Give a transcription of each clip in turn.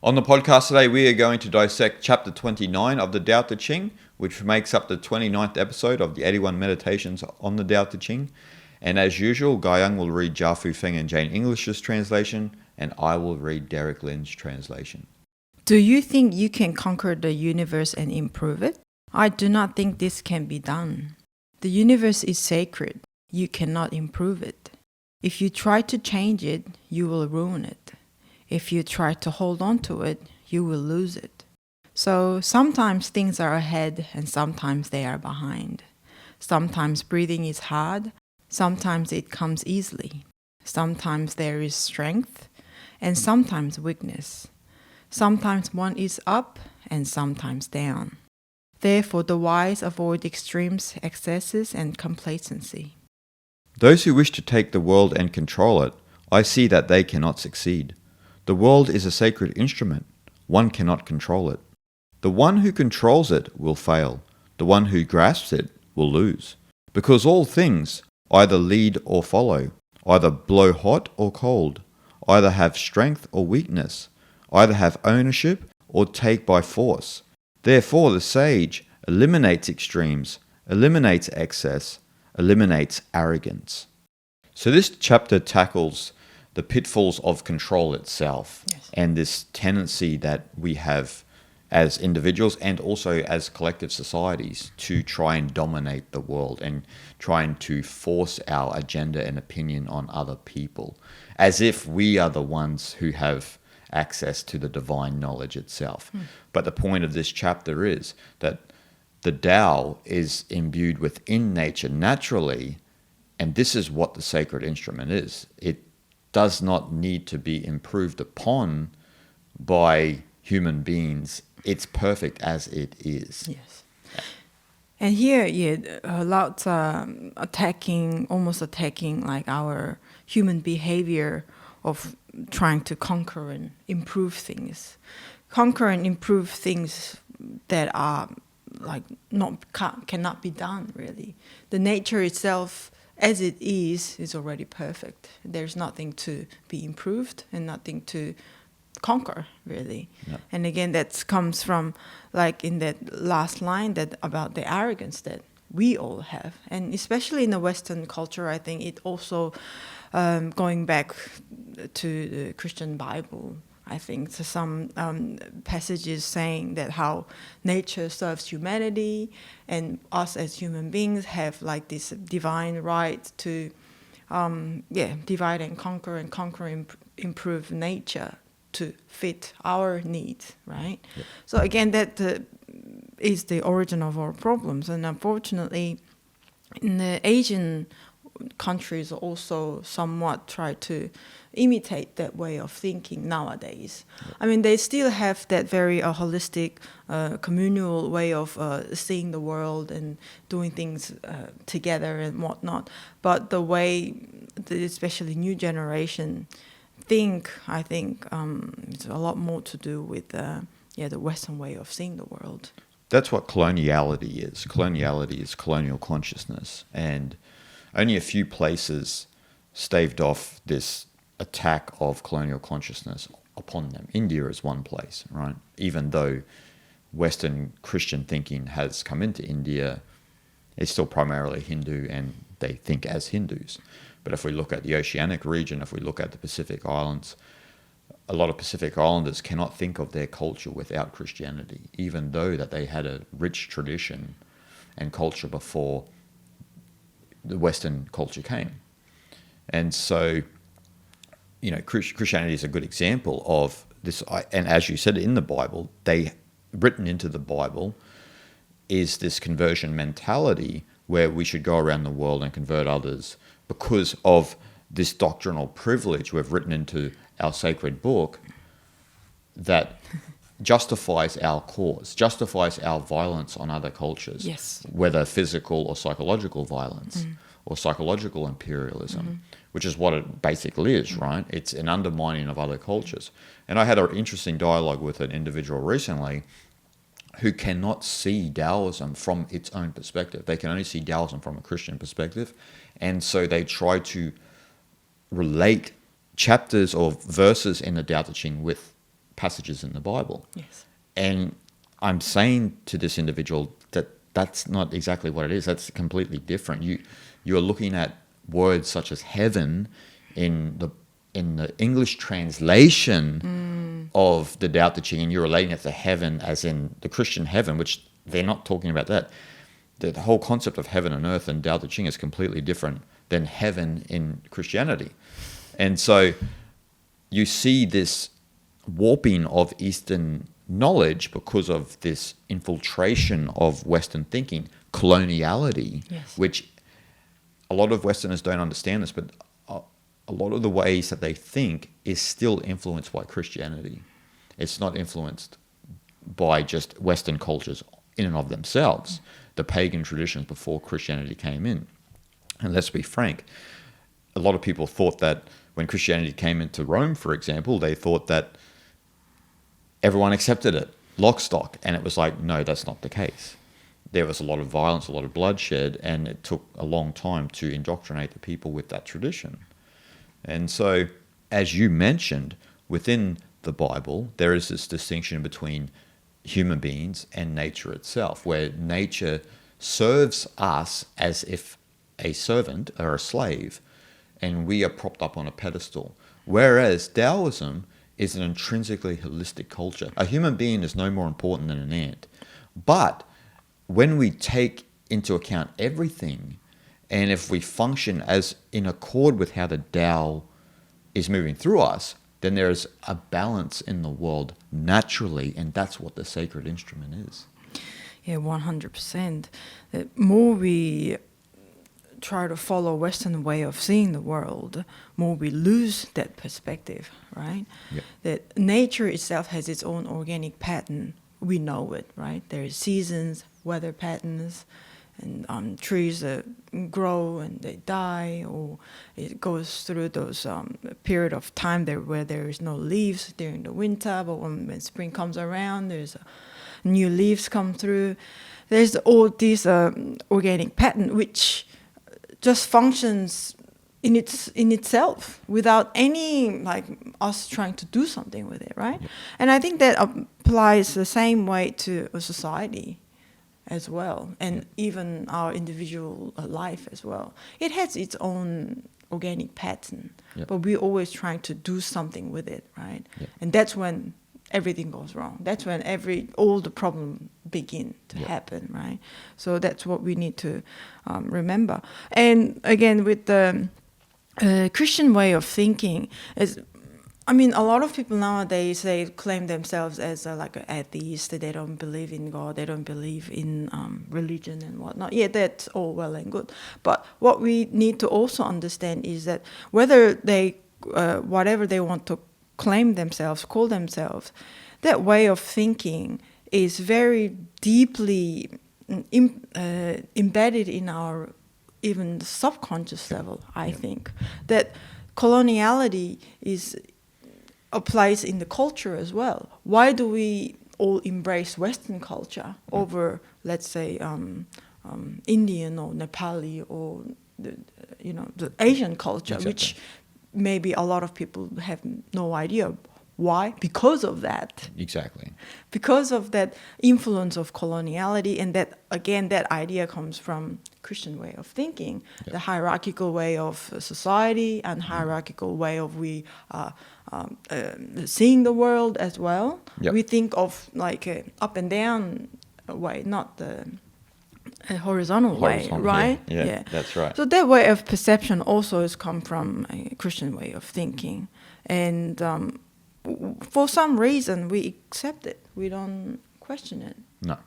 On the podcast today, we are going to dissect chapter 29 of the Tao Te Ching, which makes up the 29th episode of the 81 Meditations on the Tao Te Ching. And as usual, Guy will read Jia Fu Feng and Jane English's translation, and I will read Derek Lin's translation. Do you think you can conquer the universe and improve it? I do not think this can be done. The universe is sacred. You cannot improve it. If you try to change it, you will ruin it. If you try to hold on to it, you will lose it. So sometimes things are ahead and sometimes they are behind. Sometimes breathing is hard, sometimes it comes easily. Sometimes there is strength and sometimes weakness. Sometimes one is up and sometimes down. Therefore, the wise avoid extremes, excesses, and complacency. Those who wish to take the world and control it, I see that they cannot succeed. The world is a sacred instrument. One cannot control it. The one who controls it will fail. The one who grasps it will lose. Because all things either lead or follow, either blow hot or cold, either have strength or weakness, either have ownership or take by force. Therefore, the sage eliminates extremes, eliminates excess, eliminates arrogance. So this chapter tackles the pitfalls of control itself, Yes. and this tendency that we have as individuals and also as collective societies to try and dominate the world and trying to force our agenda and opinion on other people, as if we are the ones who have access to the divine knowledge itself. But the point of this chapter is that the Tao is imbued within nature naturally, and this is what the sacred instrument is. It does not need to be improved upon by human beings. It's perfect as it is. Yes. And here, a lot almost attacking like our human behavior of trying to conquer and improve things. Conquer and improve things that are like cannot be done, really. The nature itself, as it is already perfect. There's nothing to be improved and nothing to conquer, really. Yeah. And again, that comes from, like in that last line, that about the arrogance that we all have. And especially in the Western culture, I think it also, going back to the Christian Bible, I think to some passages saying that how nature serves humanity and us as human beings have like this divine right to divide and conquer improve nature to fit our needs, right? Yep. So again, that is the origin of our problems. And unfortunately, in the Asian countries also somewhat try to imitate that way of thinking nowadays. Yep. I mean, they still have that very holistic, communal way of seeing the world and doing things together and whatnot. But the way, especially new generation, I think it's a lot more to do with the Western way of seeing the world. That's what coloniality is. Coloniality is colonial consciousness, and only a few places staved off this attack of colonial consciousness upon them. India is one place, right? Even though Western Christian thinking has come into India, it's still primarily Hindu and they think as Hindus. But if we look at the Oceanic region, if we look at the Pacific Islands, a lot of Pacific Islanders cannot think of their culture without Christianity, even though that they had a rich tradition and culture before the Western culture came. And so, Christianity is a good example of this. And as you said, in the Bible, written into the Bible is this conversion mentality where we should go around the world and convert others because of this doctrinal privilege we've written into our sacred book that justifies our cause, justifies our violence on other cultures, Yes. whether physical or psychological violence or psychological imperialism, which is what it basically is, right? It's an undermining of other cultures. And I had an interesting dialogue with an individual recently who cannot see Taoism from its own perspective. They can only see Taoism from a Christian perspective. And so they try to relate chapters or verses in the Tao Te Ching with passages in the Bible. Yes. And I'm saying to this individual that that's not exactly what it is. That's completely different. You're looking at words such as heaven in the English translation of the Tao Te Ching, and you're relating it to heaven as in the Christian heaven, which they're not talking about that. The whole concept of heaven and earth in Tao Te Ching is completely different than heaven in Christianity. And so you see this warping of Eastern knowledge because of this infiltration of Western thinking, coloniality, Yes. which a lot of Westerners don't understand this, but a lot of the ways that they think is still influenced by Christianity. It's not influenced by just Western cultures in and of themselves, the pagan traditions before Christianity came in. And let's be frank, a lot of people thought that when Christianity came into Rome, for example, they thought that everyone accepted it, lock, stock. And it was like, no, that's not the case. There was a lot of violence, a lot of bloodshed, and it took a long time to indoctrinate the people with that tradition. And so, as you mentioned, within the Bible, there is this distinction between human beings and nature itself, where nature serves us as if a servant or a slave, and we are propped up on a pedestal. Whereas Taoism is an intrinsically holistic culture. A human being is no more important than an ant. But when we take into account everything, and if we function as in accord with how the Tao is moving through us, then there is a balance in the world naturally, and that's what the sacred instrument is. Yeah, 100%. The more we try to follow Western way of seeing the world, more we lose that perspective, right? Yep. That nature itself has its own organic pattern. We know it, right? There is seasons, weather patterns, and trees that grow and they die, or it goes through those period of time there where there is no leaves during the winter, but when spring comes around, there's new leaves come through. There's all these organic pattern which just functions in itself without any like us trying to do something with it, right? Yep. And I think that applies the same way to a society as well, and even our individual life as well. It has its own organic pattern, Yep. but we're always trying to do something with it, right? Yep. And that's when everything goes wrong. That's when all the problem begin to Yep. happen, right? So that's what we need to remember. And again, with the Christian way of thinking, a lot of people nowadays, they claim themselves as like an atheist. They don't believe in God. They don't believe in religion and whatnot. Yeah, that's all well and good. But what we need to also understand is that whether they, whatever they want to claim themselves, call themselves, that way of thinking is very deeply embedded in our even subconscious level, I think. That coloniality applies in the culture as well. Why do we all embrace Western culture over, let's say, Indian or Nepali or the Asian culture, Exactly. which maybe a lot of people have no idea. Why? Because of that. Exactly. Because of that influence of coloniality, and that, again, that idea comes from Christian way of thinking, Yep. the hierarchical way of society and hierarchical way of seeing the world as well. Yep. We think of like a up and down way, not the horizontal way, right? Yeah, that's right. So that way of perception also has come from a Christian way of thinking, and for some reason we accept it. We don't question it. No.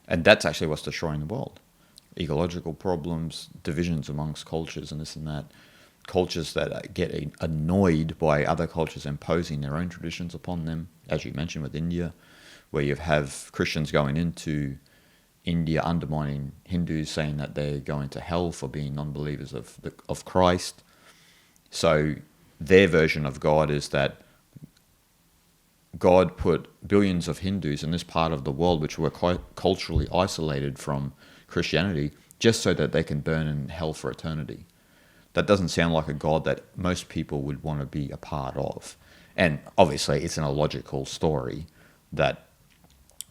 And that's actually what's destroying the world. Ecological problems, divisions amongst cultures and this and that. Cultures that get annoyed by other cultures imposing their own traditions upon them, as you mentioned with India, where you have Christians going into India undermining Hindus, saying that they're going to hell for being non-believers of Christ. So their version of God is that God put billions of Hindus in this part of the world, which were quite culturally isolated from Christianity, just so that they can burn in hell for eternity. That doesn't sound like a God that most people would want to be a part of. And obviously, it's an illogical story that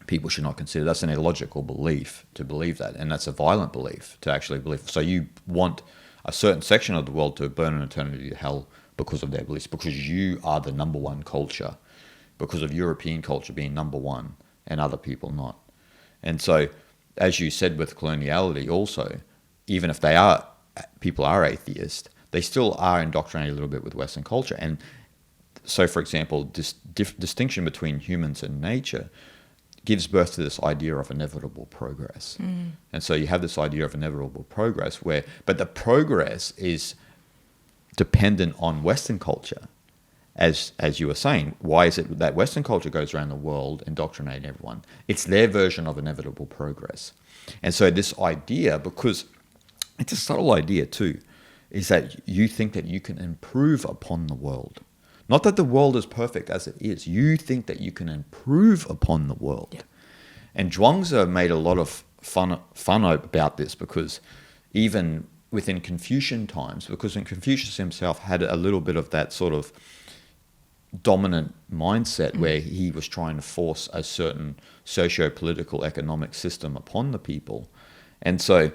people should not consider. That's an illogical belief to believe that, and that's a violent belief to actually believe. So you want a certain section of the world to burn in eternity to hell because of their beliefs, because you are the number one culture, because of European culture being number one and other people not. And so, as you said with coloniality also, even if people are atheist, they still are indoctrinated a little bit with Western culture. And so, for example, this distinction between humans and nature gives birth to this idea of inevitable progress. And so you have this idea of inevitable progress but the progress is dependent on Western culture. As you were saying, why is it that Western culture goes around the world indoctrinating everyone? It's their version of inevitable progress. And so this idea, because it's a subtle idea too, is that you think that you can improve upon the world. Not that the world is perfect as it is. You think that you can improve upon the world. Yeah. And Zhuangzi made a lot of fun about this, because even within Confucian times, because Confucius himself had a little bit of that sort of dominant mindset where he was trying to force a certain socio-political economic system upon the people. And so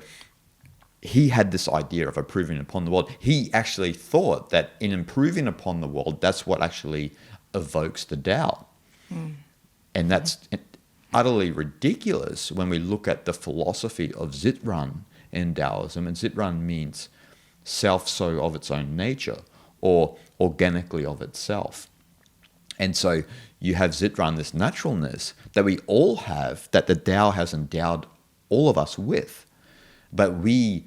he had this idea of improving upon the world. He actually thought that in improving upon the world, that's what actually evokes the Tao. And that's utterly ridiculous when we look at the philosophy of Zitran in Taoism. And Zitran means self-so of its own nature, or organically of itself. And so you have Zitran, this naturalness that we all have, that the Tao has endowed all of us with. But we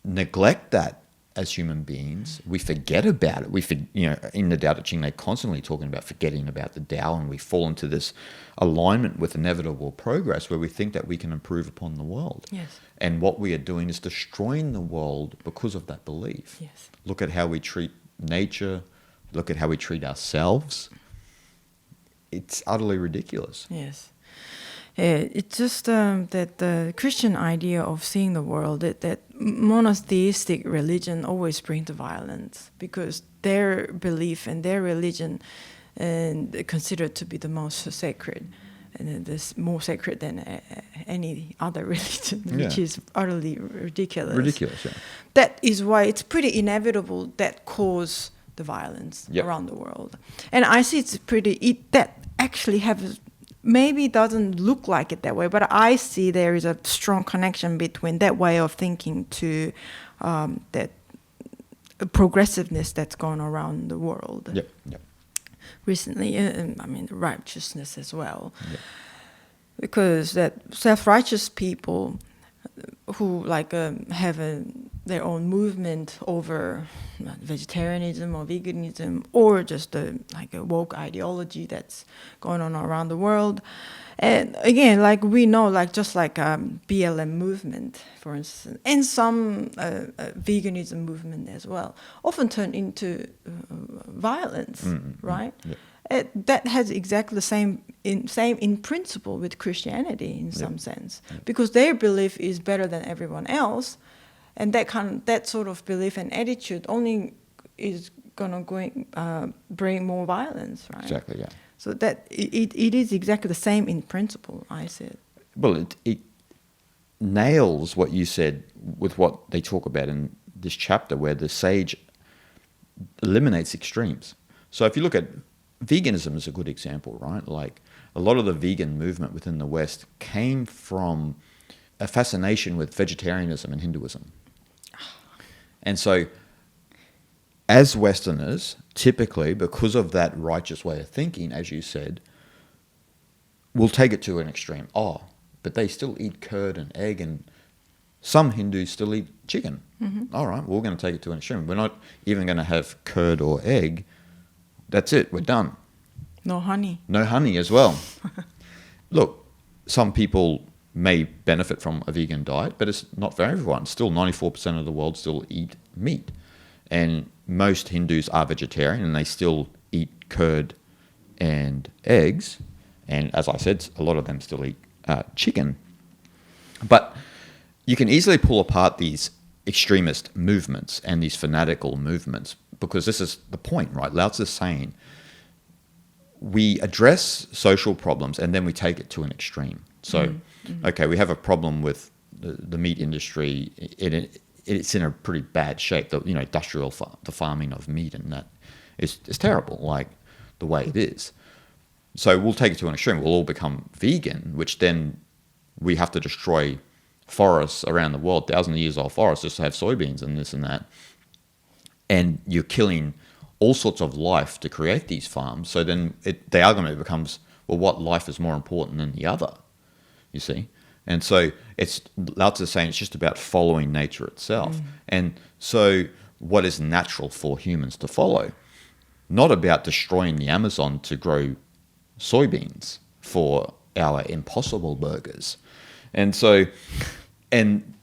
neglect that as human beings. We forget about it. In the Tao Te Ching, they're constantly talking about forgetting about the Tao, and we fall into this alignment with inevitable progress where we think that we can improve upon the world. Yes. And what we are doing is destroying the world because of that belief. Yes. Look at how we treat nature. Look at how we treat ourselves. It's utterly ridiculous. Yes. It's just that the Christian idea of seeing the world, that monotheistic religion always brings the violence, because their belief and their religion and considered to be the most sacred, and this more sacred than any other religion, which is utterly ridiculous. Ridiculous, yeah. That is why it's pretty inevitable that cause the violence around the world. And I see that actually have. Maybe it doesn't look like it that way, but I see there is a strong connection between that way of thinking to that progressiveness that's gone around the world. Yep. Recently, righteousness as well. Yep. Because that self-righteous people who have their own movement over vegetarianism or veganism, or just a woke ideology that's going on around the world. And again, we know, just BLM movement, for instance, and some veganism movement as well, often turn into violence, right? Yeah. That has exactly the same in principle with Christianity in some sense, because their belief is better than everyone else, and that sort of belief and attitude only is gonna bring more violence, right? Exactly, yeah. So that it is exactly the same in principle, I said. Well, it nails what you said with what they talk about in this chapter, where the sage eliminates extremes. So if you look at veganism is a good example, right? A lot of the vegan movement within the West came from a fascination with vegetarianism and Hinduism. And so as Westerners, typically, because of that righteous way of thinking, as you said, we'll take it to an extreme. Oh, but they still eat curd and egg, and some Hindus still eat chicken. Mm-hmm. All right, well, we're going to take it to an extreme. We're not even going to have curd or egg. That's it, we're done. No honey. No honey as well. Look, some people may benefit from a vegan diet, but it's not for everyone. Still, 94% of the world still eat meat. And most Hindus are vegetarian, and they still eat curd and eggs. And as I said, a lot of them still eat chicken. But you can easily pull apart these extremist movements and these fanatical movements, because this is the point, right? Lao Tzu's saying, we address social problems and then we take it to an extreme. So, okay, we have a problem with the meat industry. It's in a pretty bad shape. The the farming of meat and that is terrible, like the way it is. So we'll take it to an extreme. We'll all become vegan, which then we have to destroy forests around the world, thousands of years old forests, just to have soybeans and this and that. And you're killing all sorts of life to create these farms. So then the argument becomes, well, what life is more important than the other, you see? And so Lao Tzu is saying it's just about following nature itself. And so what is natural for humans to follow? Not about destroying the Amazon to grow soybeans for our impossible burgers. And so, and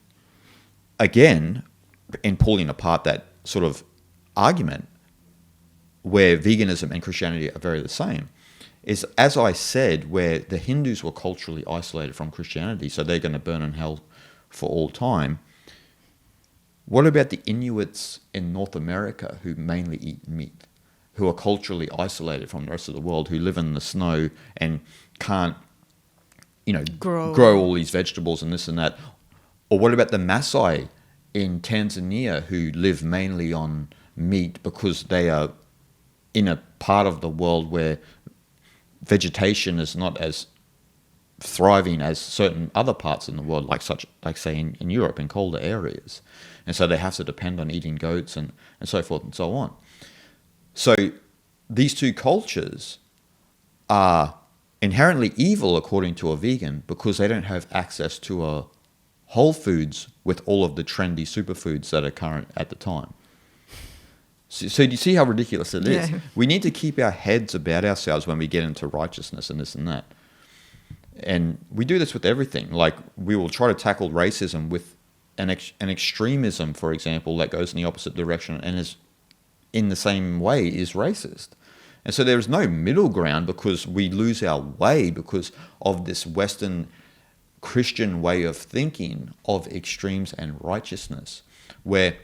again, in pulling apart that sort of argument, where veganism and Christianity are very the same, is, as I said, where the Hindus were culturally isolated from Christianity, so they're going to burn in hell for all time. What about the Inuits in North America who mainly eat meat, who are culturally isolated from the rest of the world, who live in the snow and can't, grow all these vegetables and this and that? Or what about the Maasai in Tanzania who live mainly on meat because they are in a part of the world where vegetation is not as thriving as certain other parts in the world, like say in Europe, in colder areas. And so they have to depend on eating goats and so forth and so on. So these two cultures are inherently evil according to a vegan because they don't have access to a Whole Foods with all of the trendy superfoods that are current at the time. So do you see how ridiculous it is? Yeah. We need to keep our heads about ourselves when we get into righteousness and this and that. And we do this with everything. Like, we will try to tackle racism with an extremism, for example, that goes in the opposite direction and is in the same way is racist. And so there is no middle ground because we lose our way because of this Western Christian way of thinking of extremes and righteousness, where,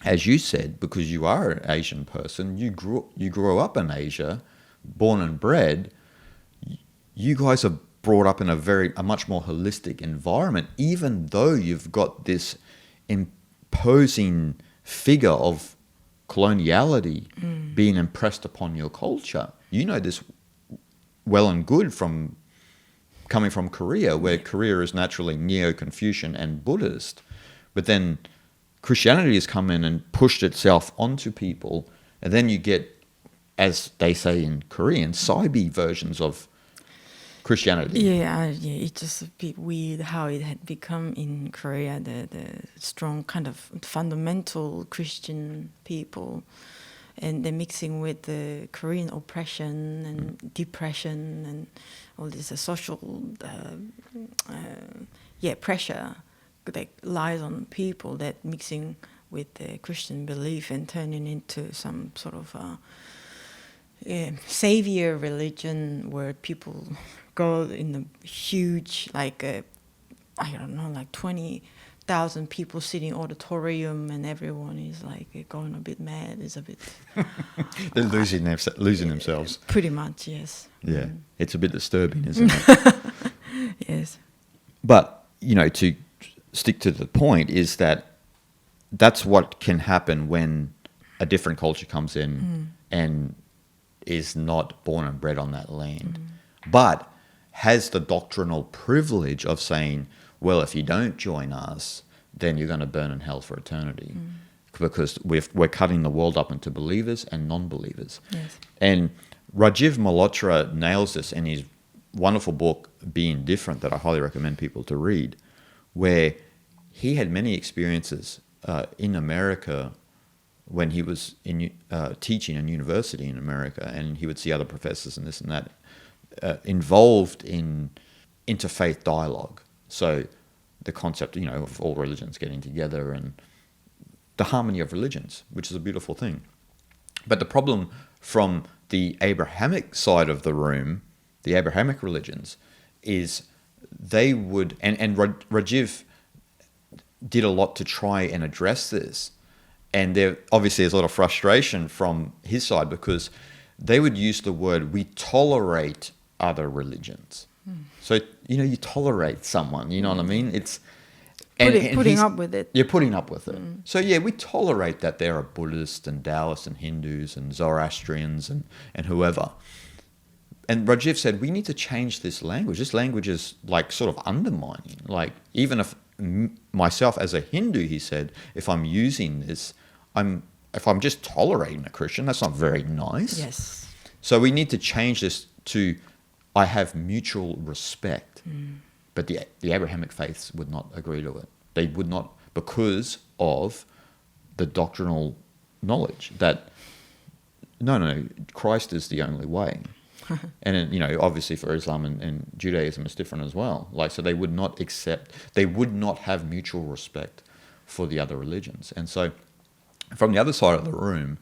as you said, because you are an Asian person, you grew up in Asia, born and bred, you guys are brought up in a much more holistic environment, even though you've got this imposing figure of coloniality being impressed upon your culture. You know this well and good from coming from Korea, where Korea is naturally Neo-Confucian and Buddhist, but then Christianity has come in and pushed itself onto people, and then you get, as they say in Korean, Saibi versions of Christianity. Yeah, it's just a bit weird how it had become in Korea, the strong kind of fundamental Christian people, and they're mixing with the Korean oppression and depression and all this social pressure that lies on people, that mixing with the Christian belief and turning into some sort of savior religion where people go in a huge, like 20,000 people sitting auditorium, and everyone is like going a bit mad. It's a bit They're losing themselves. Pretty much, yes. Yeah, it's a bit disturbing, isn't it? Yes. But, to stick to the point, is that's what can happen when a different culture comes in and is not born and bred on that land, but has the doctrinal privilege of saying, well, if you don't join us, then you're going to burn in hell for eternity, because we're cutting the world up into believers and non-believers. Yes. And Rajiv Malhotra nails this in his wonderful book, Being Different, that I highly recommend people to read, where he had many experiences in America when he was teaching in university in America, and he would see other professors and this and that involved in interfaith dialogue. So the concept, of all religions getting together and the harmony of religions, which is a beautiful thing. But the problem from the Abrahamic side of the room, the Abrahamic religions, is they would, and Rajiv did a lot to try and address this. And there obviously is a lot of frustration from his side because they would use the word, we tolerate other religions. So, you tolerate someone, you know what I mean? It's Putting up with it. You're putting up with it. So, yeah, we tolerate that there are Buddhists and Taoists and Hindus and Zoroastrians and whoever. And Rajiv said, we need to change this language. This language is like sort of undermining. Like, even if myself as a Hindu, he said, if I'm using this, if I'm just tolerating a Christian, that's not very nice. Yes. So we need to change this to, I have mutual respect. But the Abrahamic faiths would not agree to it. They would not, because of the doctrinal knowledge that, no, Christ is the only way. And then, obviously for Islam and Judaism it's different as well. Like, so they would not have mutual respect for the other religions. And so from the other side of the room,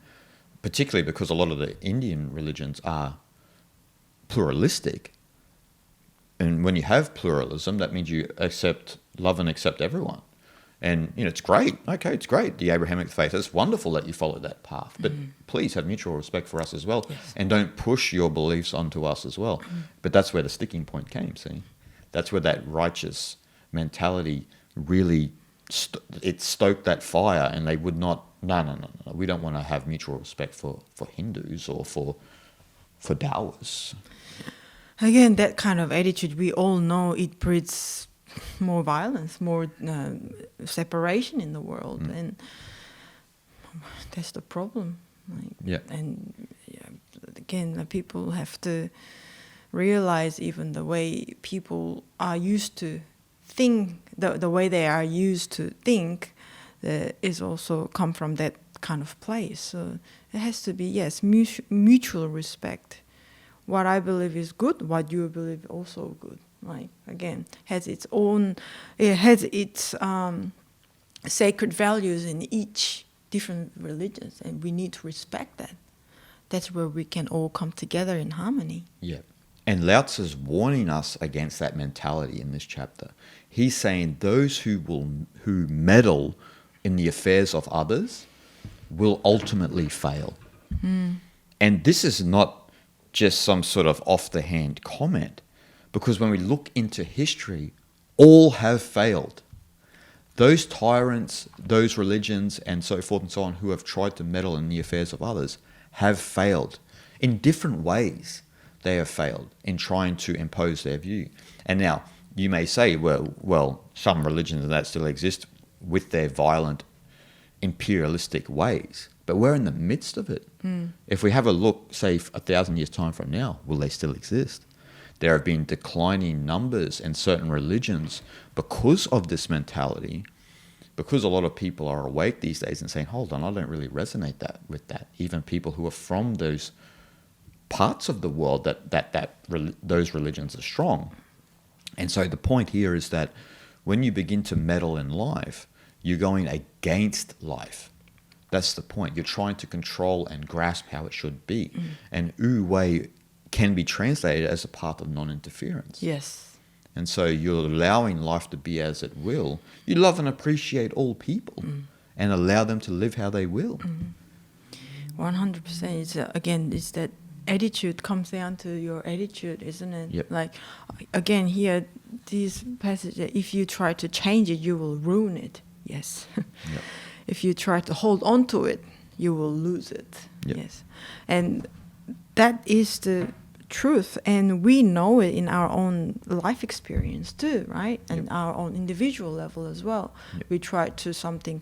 particularly because a lot of the Indian religions are pluralistic, and when you have pluralism, that means you love and accept everyone. And, it's great. Okay, it's great. The Abrahamic faith, it's wonderful that you follow that path. But please have mutual respect for us as well. Yes. And don't push your beliefs onto us as well. But that's where the sticking point came, see? That's where that righteous mentality really, it stoked that fire, and they would not, no. We don't want to have mutual respect for Hindus or for Taoists. Again, that kind of attitude, we all know it breeds more violence, more separation in the world, and that's the problem. And again, people have to realize even the way people are used to think, the way they are used to think, is also come from that kind of place. So it has to be, yes, mutual respect. What I believe is good, what you believe also good. Like, again, has its sacred values in each different religions, and we need to respect that. That's where we can all come together in harmony. Yeah. And Lao Tzu's warning us against that mentality in this chapter. He's saying those who meddle in the affairs of others will ultimately fail. And this is not just some sort of off-the-hand comment, because when we look into history, all have failed. Those tyrants, those religions, and so forth and so on, who have tried to meddle in the affairs of others have failed. In different ways, they have failed in trying to impose their view. And now, you may say, well, some religions that still exist with their violent, imperialistic ways. But we're in the midst of it. If we have a look, say, 1,000 years' time from now, will they still exist? There have been declining numbers in certain religions because of this mentality, because a lot of people are awake these days and saying, hold on, I don't really resonate with that. Even people who are from those parts of the world those religions are strong. And so the point here is that when you begin to meddle in life, you're going against life. That's the point. You're trying to control and grasp how it should be. And Wu Wei can be translated as a path of non-interference. Yes. And so you're allowing life to be as it will. You love and appreciate all people and allow them to live how they will. 100%. It's that attitude comes down to your attitude, isn't it? Yep. Like, again, here, this passage, if you try to change it, you will ruin it. Yes. Yep. If you try to hold on to it, you will lose it. Yep. Yes. And that is the truth. And we know it in our own life experience too, right? And our own individual level as well. Yep. We try to something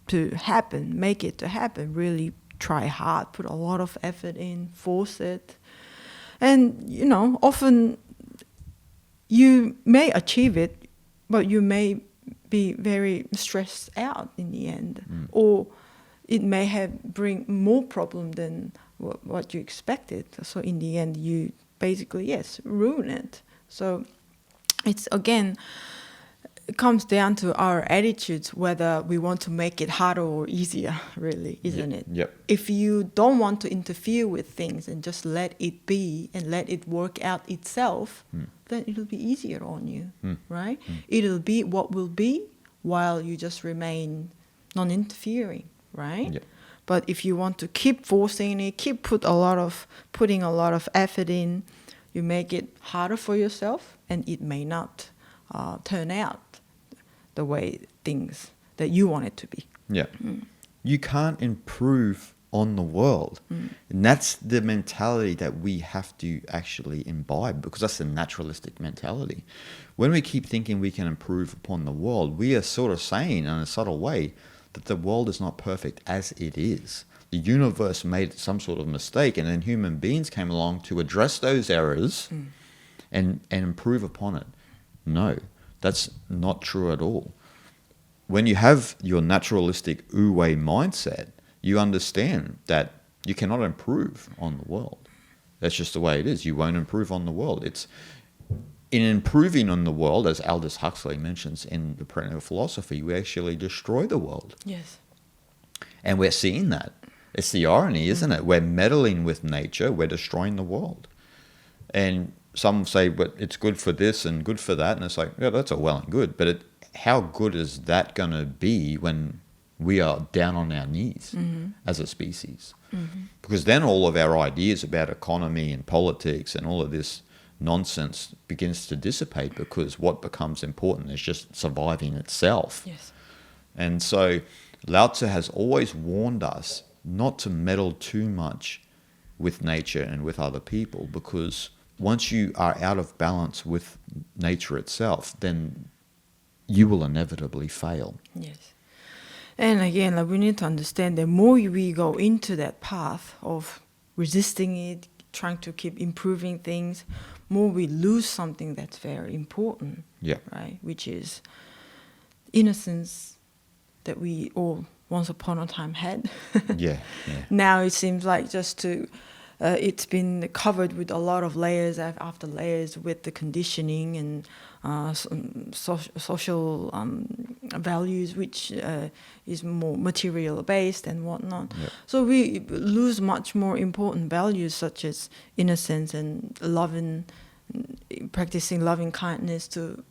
to happen, make it to happen, really try hard, put a lot of effort in, force it. And, often you may achieve it, but you may be very stressed out in the end, or it may bring more problem than what you expected. So in the end, you basically ruin it. So it's it comes down to our attitudes, whether we want to make it harder or easier, really, isn't it? Yep. If you don't want to interfere with things and just let it be and let it work out itself, then it'll be easier on you, right? It'll be what will be while you just remain non-interfering, right? Yep. But if you want to keep forcing it, keep putting a lot of effort in, you make it harder for yourself, and it may not turn out the way things that you want it to be. Yeah. You can't improve on the world. And that's the mentality that we have to actually imbibe, because that's the naturalistic mentality. When we keep thinking we can improve upon the world, we are sort of saying in a subtle way that the world is not perfect as it is. The universe made some sort of mistake, and then human beings came along to address those errors and improve upon it. No, that's not true at all. When you have your naturalistic wu-wei mindset, you understand that you cannot improve on the world. That's just the way it is. You won't improve on the world. It's in improving on the world, as Aldous Huxley mentions in The Perennial Philosophy, we actually destroy the world. Yes. And we're seeing that. It's the irony, isn't it? We're meddling with nature, we're destroying the world. And some say, but it's good for this and good for that. And it's like, yeah, that's all well and good. But how good is that going to be when we are down on our knees as a species? Because then all of our ideas about economy and politics and all of this nonsense begins to dissipate, because what becomes important is just surviving itself. Yes. And so Lao Tzu has always warned us not to meddle too much with nature and with other people, because once you are out of balance with nature itself, then you will inevitably fail. Yes. And again, we need to understand that more we go into that path of resisting it, trying to keep improving things, more we lose something that's very important, right? Which is innocence that we all once upon a time had. Now it seems like it's been covered with a lot of layers after layers with the conditioning and social values, which is more material based and whatnot. So we lose much more important values such as innocence and practicing loving kindness to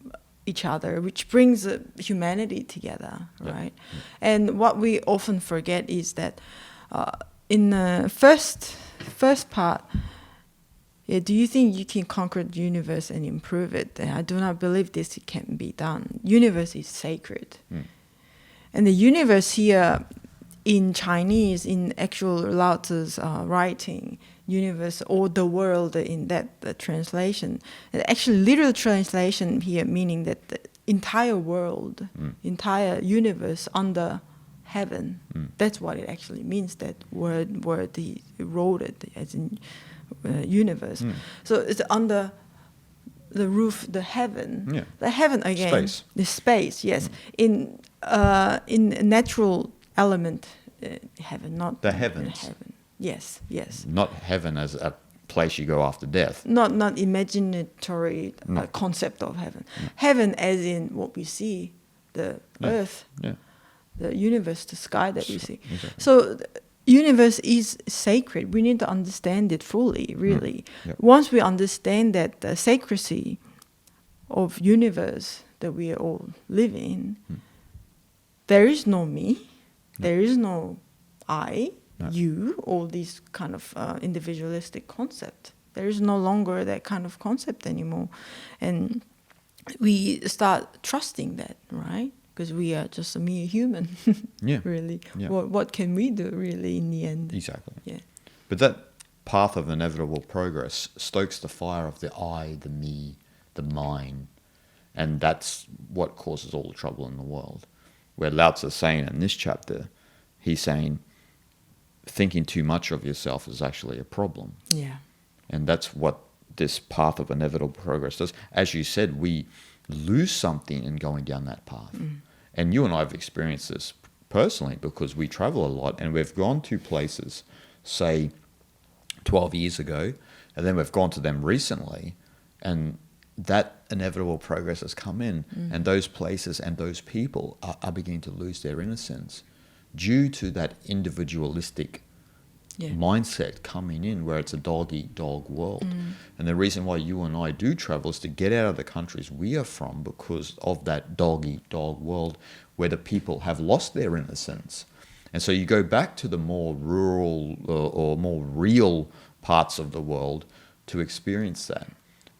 each other, which brings humanity together, right? And what we often forget is that in the first part, do you think you can conquer the universe and improve it? I do not believe this can be done. Universe is sacred. And the universe here in Chinese, in actual Lao Tzu's writing, universe or the world in that translation, actually literal translation here meaning that the entire world, entire universe under heaven. That's what it actually means, that word he wrote it as in universe. So it's under the roof, the heaven. The heaven again, space. The space, yes. In natural element, heaven, not the heavens. Heaven. Yes. Not heaven as a place you go after death. Not imaginatory concept of heaven. Heaven as in what we see, the earth, the universe, the sky that we see. Exactly. So the universe is sacred. We need to understand it fully, really. Once we understand that the sacredcy of universe that we all live in, there is no me, there is no I, you, all these kind of individualistic concept. There is no longer that kind of concept anymore. And we start trusting that, right? Because we are just a mere human, really. What can we do, really, in the end? Exactly. But that path of inevitable progress stokes the fire of the I, the me, the mine, and that's what causes all the trouble in the world. Where Lao Tzu is saying in this chapter, he's saying, thinking too much of yourself is actually a problem. And that's what this path of inevitable progress does. As you said, we lose something in going down that path. And you and I have experienced this personally because we travel a lot and we've gone to places, say, 12 years ago, and then we've gone to them recently, and that inevitable progress has come in, and those places and those people are beginning to lose their innocence due to that individualistic mindset coming in, where it's a dog-eat-dog world. And the reason why you and I do travel is to get out of the countries we are from, because of that dog-eat-dog world where the people have lost their innocence. And so you go back to the more rural or more real parts of the world to experience that.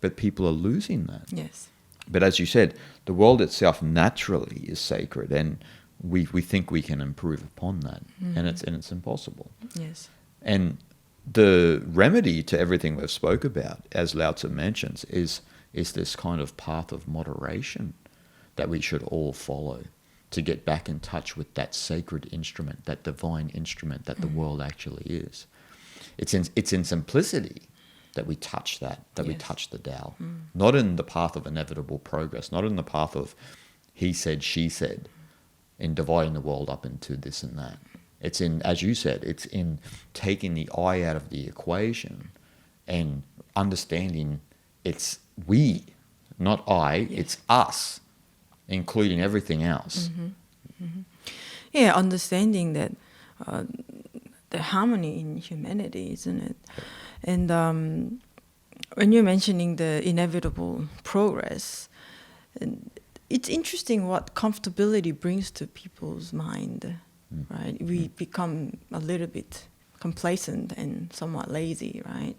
But people are losing that. Yes. But as you said, the world itself naturally is sacred, and we think we can improve upon that, and it's impossible. Yes. And the remedy to everything we've spoke about, as Lao Tzu mentions, is this kind of path of moderation that we should all follow to get back in touch with that sacred instrument, that divine instrument that the world actually is. It's in simplicity that we touch that we touch the Tao. Not in the path of inevitable progress, not in the path of he said, she said, in dividing the world up into this and that. It's in, as you said, it's in taking the I out of the equation and understanding it's we, not I, it's us, including everything else. Yeah, understanding that the harmony in humanity, isn't it? And when you're mentioning the inevitable progress, and it's interesting what comfortability brings to people's mind, right? We become a little bit complacent and somewhat lazy, right?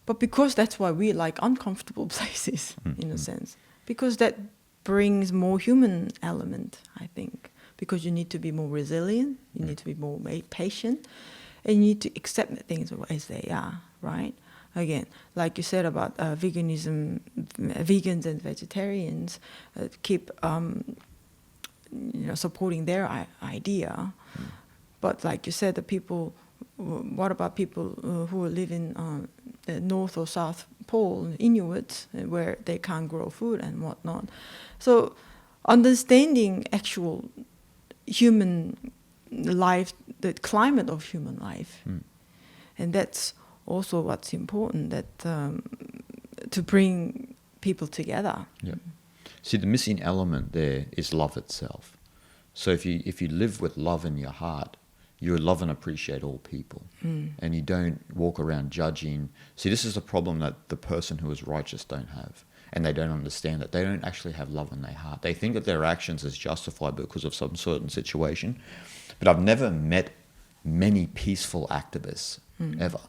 But because that's why we like uncomfortable places, in a sense, because that brings more human element, I think, because you need to be more resilient, you need to be more patient, and you need to accept things as they are, right? Again, like you said about veganism, vegans and vegetarians keep supporting their idea, but like you said, the people. What about people who live in the North or South Pole, Inuits, where they can't grow food and whatnot? So, understanding actual human life, the climate of human life, and that's also what's important, that to bring people together. Yeah. See, the missing element there is love itself. So if you live with love in your heart, you love and appreciate all people, and you don't walk around judging. See, this is a problem that the person who is righteous don't have, and they don't understand that. They don't actually have love in their heart. They think that their actions is justified because of some certain situation. But I've never met many peaceful activists, ever.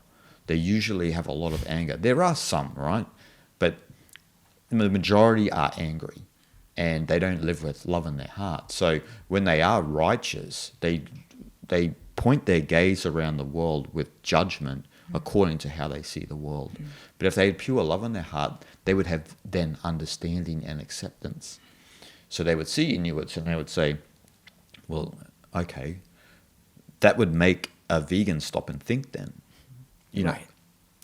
They usually have a lot of anger. There are some, right? But the majority are angry, and they don't live with love in their heart. So when they are righteous, they point their gaze around the world with judgment according to how they see the world. But if they had pure love in their heart, they would have then understanding and acceptance. So they would see Inuits and they would say, well, okay, that would make a vegan stop and think then. Right.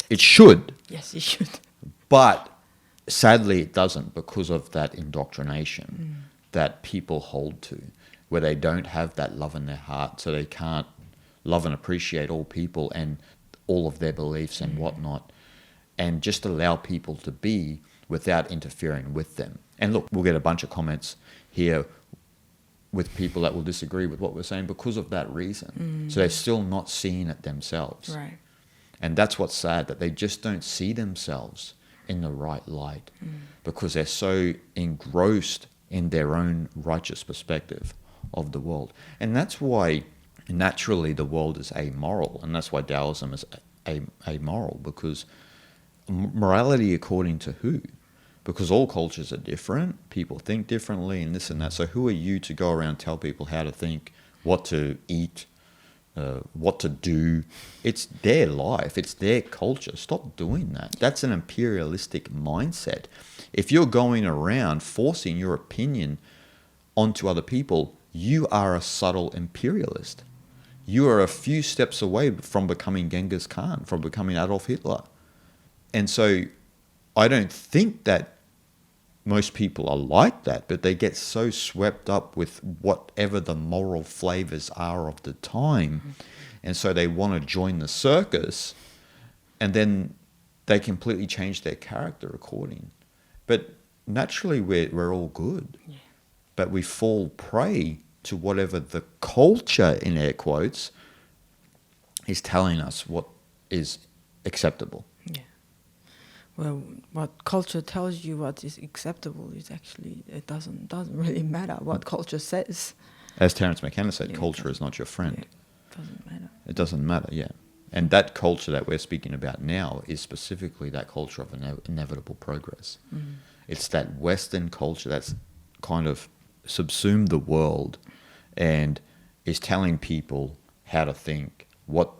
It should. Yes, it should. But sadly it doesn't, because of that indoctrination that people hold to, where they don't have that love in their heart, so they can't love and appreciate all people and all of their beliefs and whatnot, and just allow people to be without interfering with them. And look, we'll get a bunch of comments here with people that will disagree with what we're saying because of that reason. So they're still not seeing it themselves. Right. And that's what's sad, that they just don't see themselves in the right light because they're so engrossed in their own righteous perspective of the world. And that's why naturally the world is amoral, and that's why Taoism is amoral, because morality according to who? Because all cultures are different, people think differently and this and that. So who are you to go around and tell people how to think, what to eat, what to do? It's their life, it's their culture. Stop doing that. That's an imperialistic mindset. If you're going around forcing your opinion onto other people, you are a subtle imperialist. You are a few steps away from becoming Genghis Khan, from becoming Adolf Hitler. And so I don't think that most people are like that, but they get so swept up with whatever the moral flavors are of the time. And so they want to join the circus, and then they completely change their character according. But naturally we're all good. Yeah. But we fall prey to whatever the culture, in air quotes, is telling us what is acceptable. Yeah. Well, what culture tells you what is acceptable is actually, it doesn't really matter what culture says. As Terence McKenna said, Yeah, culture is not your friend. Yeah, doesn't matter. It doesn't matter, yeah. And that culture that we're speaking about now is specifically that culture of inevitable progress. It's that Western culture that's kind of subsumed the world and is telling people how to think, what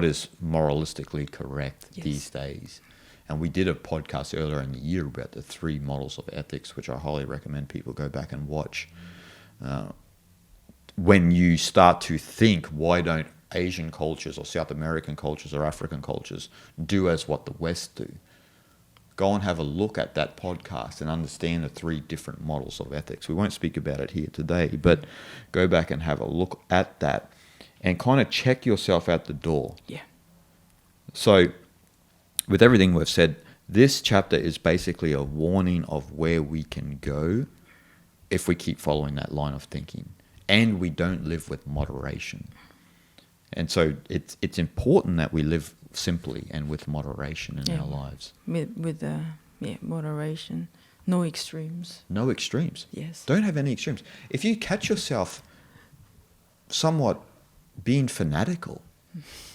is moralistically correct these days. And we did a podcast earlier in the year about the 3 models of ethics, which I highly recommend people go back and watch. When you start to think, why don't Asian cultures or South American cultures or African cultures do as what the West do? Go and have a look at that podcast and understand the 3 different models of ethics. We won't speak about it here today, but go back and have a look at that and kind of check yourself at the door. Yeah. So with everything we've said, this chapter is basically a warning of where we can go if we keep following that line of thinking and we don't live with moderation. And so it's important that we live simply and with moderation in our lives. With moderation. No extremes. No extremes. Yes. Don't have any extremes. If you catch yourself somewhat being fanatical,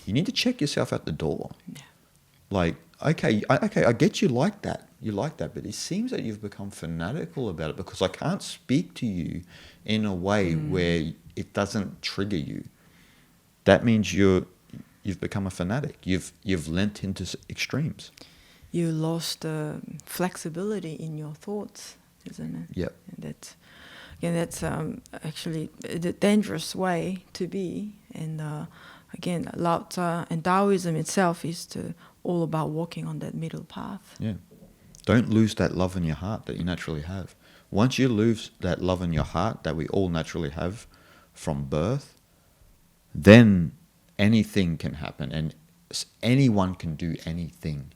you need to check yourself at the door. Yeah. Like, I get you like that. You like that, but it seems that you've become fanatical about it because I can't speak to you in a way where it doesn't trigger you. That means you've become a fanatic. You've lent into extremes. You lost flexibility in your thoughts, isn't it? Yep. And that's actually the dangerous way to be. And again, Lao Tzu and Taoism itself is all about walking on that middle path. Yeah. Don't lose that love in your heart that you naturally have. Once you lose that love in your heart that we all naturally have from birth, then anything can happen and anyone can do anything.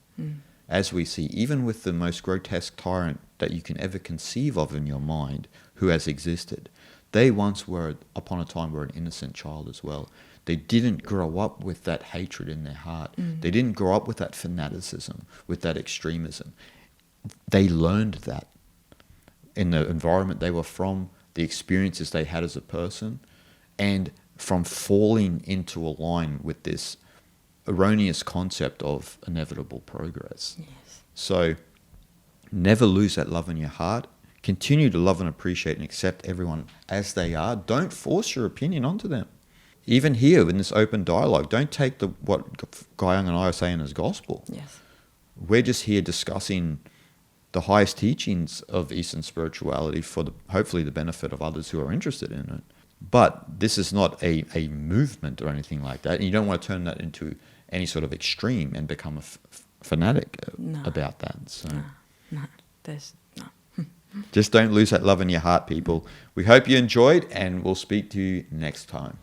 As we see, even with the most grotesque tyrant that you can ever conceive of in your mind who has existed, they once were, upon a time, were an innocent child as well. They didn't grow up with that hatred in their heart. They didn't grow up with that fanaticism, with that extremism. They learned that in the environment they were from, the experiences they had as a person, and from falling into a line with this erroneous concept of inevitable progress. Yes. So never lose that love in your heart. Continue to love and appreciate and accept everyone as they are. Don't force your opinion onto them. Even here in this open dialogue, don't take what Guyang and I are saying as gospel. Yes. We're just here discussing the highest teachings of Eastern spirituality for hopefully the benefit of others who are interested in it. But this is not a movement or anything like that. And you don't want to turn that into any sort of extreme and become a fanatic about that. So No. just don't lose that love in your heart, people. We hope you enjoyed, and we'll speak to you next time.